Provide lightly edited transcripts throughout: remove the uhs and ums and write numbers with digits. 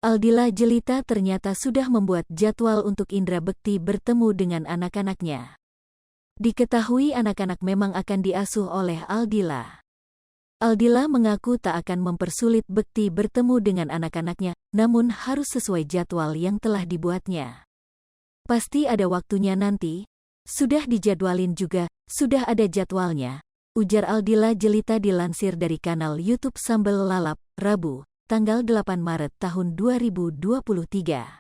Aldila Jelita ternyata sudah membuat jadwal untuk Indra Bekti bertemu dengan anak-anaknya. Diketahui anak-anak memang akan diasuh oleh Aldila. Aldila mengaku tak akan mempersulit Bekti bertemu dengan anak-anaknya, namun harus sesuai jadwal yang telah dibuatnya. Pasti ada waktunya nanti. Sudah dijadwalin juga, sudah ada jadwalnya, ujar Aldila Jelita dilansir dari kanal YouTube Sambel Lalap, Rabu, tanggal 8 Maret tahun 2023.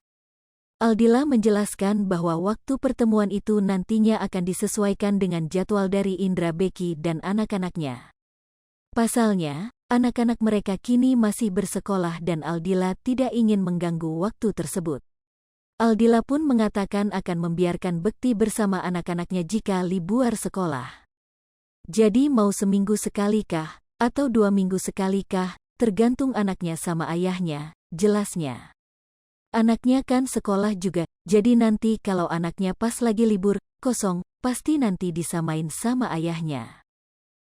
Aldila menjelaskan bahwa waktu pertemuan itu nantinya akan disesuaikan dengan jadwal dari Indra Bekti dan anak-anaknya. Pasalnya, anak-anak mereka kini masih bersekolah dan Aldila tidak ingin mengganggu waktu tersebut. Aldila pun mengatakan akan membiarkan Bekti bersama anak-anaknya jika libur sekolah. Jadi mau seminggu sekalikah, atau 2 minggu sekalikah, tergantung anaknya sama ayahnya, jelasnya. Anaknya kan sekolah juga, jadi nanti kalau anaknya pas lagi libur, kosong, pasti nanti disamain sama ayahnya.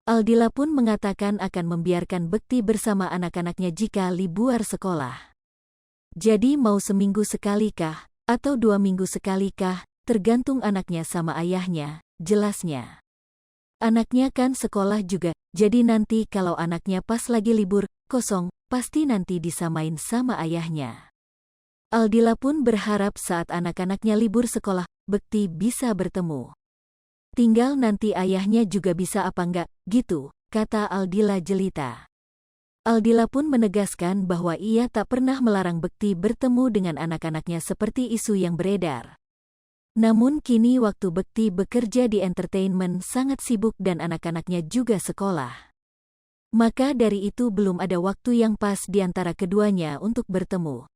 Aldila pun mengatakan akan membiarkan Bekti bersama anak-anaknya jika libur sekolah. Jadi mau seminggu sekalikah, atau 2 minggu sekalikah, tergantung anaknya sama ayahnya, jelasnya. Anaknya kan sekolah juga, jadi nanti kalau anaknya pas lagi libur, kosong, pasti nanti disamain sama ayahnya. Aldila pun berharap saat anak-anaknya libur sekolah, Bekti bisa bertemu. Tinggal nanti ayahnya juga bisa apa enggak, gitu, kata Aldila Jelita. Aldila pun menegaskan bahwa ia tak pernah melarang Bekti bertemu dengan anak-anaknya seperti isu yang beredar. Namun kini waktu Bekti bekerja di entertainment sangat sibuk dan anak-anaknya juga sekolah. Maka dari itu belum ada waktu yang pas di antara keduanya untuk bertemu.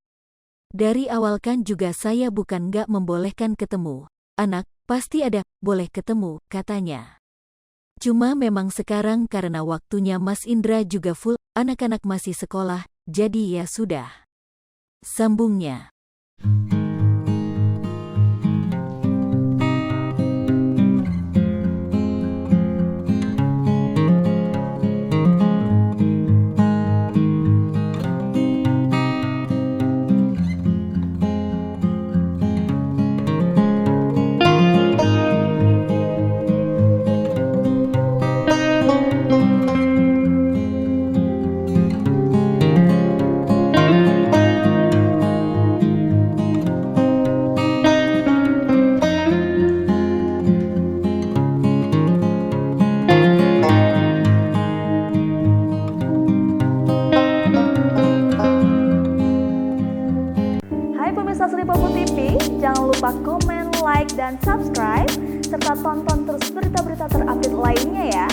Dari awal kan juga saya bukan nggak membolehkan ketemu. Anak, pasti ada, boleh ketemu, katanya. Cuma memang sekarang karena waktunya Mas Indra juga full, anak-anak masih sekolah, jadi ya sudah. Sambungnya. Hai pemirsa Sri Popo TV, jangan lupa komen, like, dan subscribe, serta tonton terus berita-berita terupdate lainnya ya.